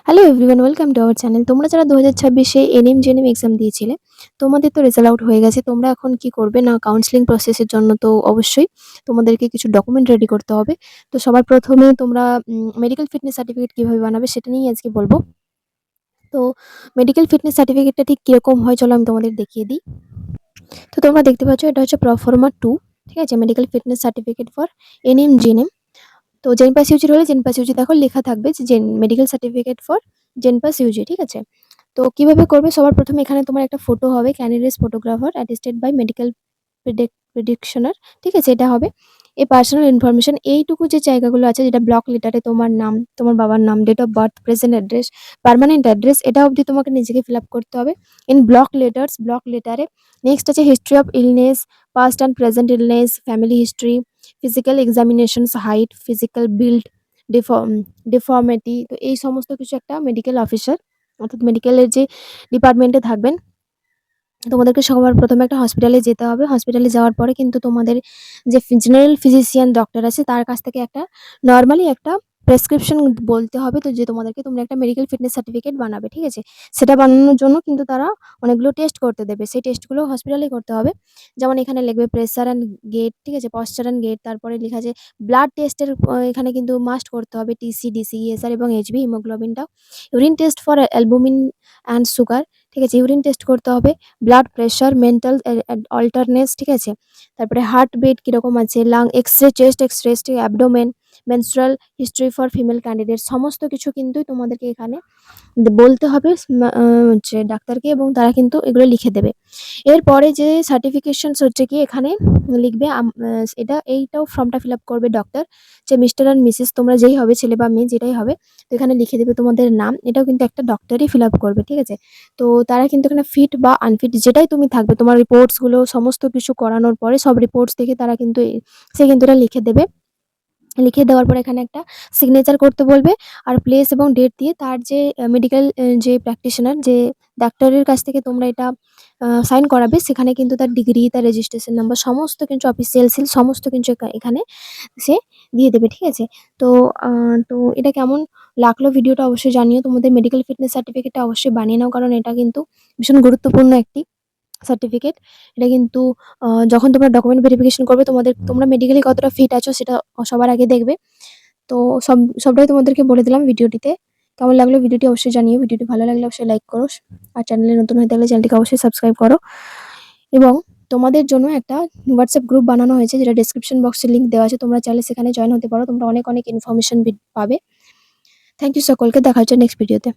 Hello everyone, welcome to our channel. তোমরা যারা 2026-এ NM GNM exam দিয়েছিলে, তোমাদের তো রেজাল্ট আউট হয়ে গেছে। তোমরা এখন কি করবে না, কাউন্সেলিং প্রসেসের জন্য তো অবশ্যই তোমাদেরকে কিছু ডকুমেন্ট রেডি করতে হবে। তো সবার প্রথমে তোমরা মেডিকেল ফিটনেস সার্টিফিকেট কিভাবে বানাবে সেটা নিয়েই আজকে বলবো। তো মেডিকেল ফিটনেস সার্টিফিকেটটা ঠিক কিরকম হয় চলো আমি তোমাদের দেখিয়ে দিই। তো তোমরা দেখতে পাচ্ছ এটা হচ্ছে প্রফর্মা 2, ঠিক আছে, medical fitness certificate for NM GNM. তো জেনপাস ইউজির হলে জেনপাস ইউজি দেখো লেখা থাকবে যে medical certificate for JENPAS UG, ঠিক আছে। তো কিভাবে করবে, সবার প্রথমে এখানে তোমার একটা ফটো হবে, candidates photographer attested by medical practitioner, ঠিক আছে, এটা হবে। এই পার্সোনাল ইনফরমেশন এইটুকু যে জায়গাগুলো আছে, যেটা ব্লক লেটারে তোমার নাম, তোমার বাবার নাম, date of birth, present address, permanent address, এটা অবধি তোমাকে নিজেকে ফিল আপ করতে হবে ইন ব্লক লেটারে। নেক্সট আছে history of illness, past and present illness, family history, physical examinations, height, physical build, deformity. তো এই সমস্ত কিছু একটা মেডিকেল অফিসার অর্থাৎ মেডিকেলের যে ডিপার্টমেন্টে থাকবেন, তোমাদেরকে সবার প্রথমে একটা হসপিটালে যেতে হবে। হসপিটালে যাওয়ার পরে কিন্তু তোমাদের যে জেনারেল ফিজিশিয়ান ডক্টর আছে তার কাছ থেকে একটা নর্মালি একটা প্রেসক্রিপশন বলতে হবে। তো যে তোমাদেরকে তোমরা একটা মেডিকেল ফিটনেস সার্টিফিকেট বানাবে, ঠিক আছে। সেটা বানানোর জন্য কিন্তু তারা অনেকগুলো টেস্ট করতে দেবে, সেই টেস্টগুলো হসপিটালেই করতে হবে। যেমন এখানে লিখবে প্রেসার অ্যান্ড গেট, ঠিক আছে, পশ্চার অ্যান্ড গেট। তারপরে লেখা আছে ব্লাড টেস্টের, এখানে কিন্তু মাস্ট করতে হবে টিসি, ডিসি, ইএসআর এবং এইচবি হিমোগ্লোবিনটাও। Urine test for albumin and sugar, ঠিক আছে, ইউরিন টেস্ট করতে হবে। ব্লাড প্রেশার, মেন্টাল অল্টারনেস, ঠিক আছে। তারপরে হার্ট বিট কীরকম আছে, lung X-ray, chest X-ray, abdomen, menstrual history for female candidate, সমস্ত কিছু কিন্তু তোমাদেরকে এখানে বলতে হবে হচ্ছে ডাক্তারকে, এবং তারা কিন্তু এগুলো লিখে দেবে। এরপরে যে সার্টিফিকেশনস হচ্ছে কি এখানে লিখবে এইটাও ফর্মটা ফিল আপ করবে ডক্টর, যে মিস্টার অ্যান্ড মিসেস তোমরা যেই হবে, ছেলে বা মেয়ে যেটাই হবে, তো এখানে লিখে দেবে তোমাদের নাম। এটাও কিন্তু একটা ডক্টরই ফিল আপ করবে, ঠিক আছে। তো তারা কিন্তু এখানে ফিট বা আনফিট যেটাই তুমি থাকবে, তোমার রিপোর্টসগুলো সমস্ত কিছু করানোর পরে সব রিপোর্টস দেখে তারা কিন্তু সে কিন্তু এটা লিখে দেবে। লিখে দেওয়ার পর এখানে একটা সিগনেচার করতে বলবে, আর প্লেস এবং ডেট দিয়ে তার যে মেডিকেল যে প্র্যাকটিশনার, যে ডাক্তারের কাছ থেকে তোমরা এটা সাইন করাবে, সেখানে কিন্তু তার ডিগ্রি, তার রেজিস্ট্রেশন নাম্বার, সমস্ত কিছু অফিসিয়াল সিল সমস্ত কিছু এখানে সে দিয়ে দেবে, ঠিক আছে। তো তো এটা কেমন লাগলো ভিডিওটা অবশ্যই জানিও। তোমাদের মেডিকেল ফিটনেস সার্টিফিকেটটা অবশ্যই বানিয়ে নাও, কারণ এটা কিন্তু ভীষণ গুরুত্বপূর্ণ একটি সার্টিফিকেট। এটা কিন্তু যখন তোমরা ডকুমেন্ট ভেরিফিকেশন করবে, তোমরা মেডিকেলি কতটা ফিট আছো সেটা সবার আগে দেখবে। তো সবটাই তোমাদেরকে বলে দিলাম ভিডিওটিতে। কেমন লাগলো ভিডিওটি অবশ্যই জানিও। ভিডিওটি ভালো লাগলে অবশ্যই লাইক করো, আর চ্যানেলে নতুন হয়ে থাকলে চ্যানেলটিকে অবশ্যই সাবস্ক্রাইব করো। এবং তোমাদের জন্য একটা হোয়াটসঅ্যাপ গ্রুপ বানানো হয়েছে, যেটা ডেসক্রিপশন বক্সে লিঙ্ক দেওয়া আছে, তোমরা চাইলে সেখানে জয়েন হতে পারো। তোমরা অনেক অনেক ইনফরমেশন পাবে। থ্যাংক ইউ সকলকে, দেখা হচ্ছে নেক্সট ভিডিওতে।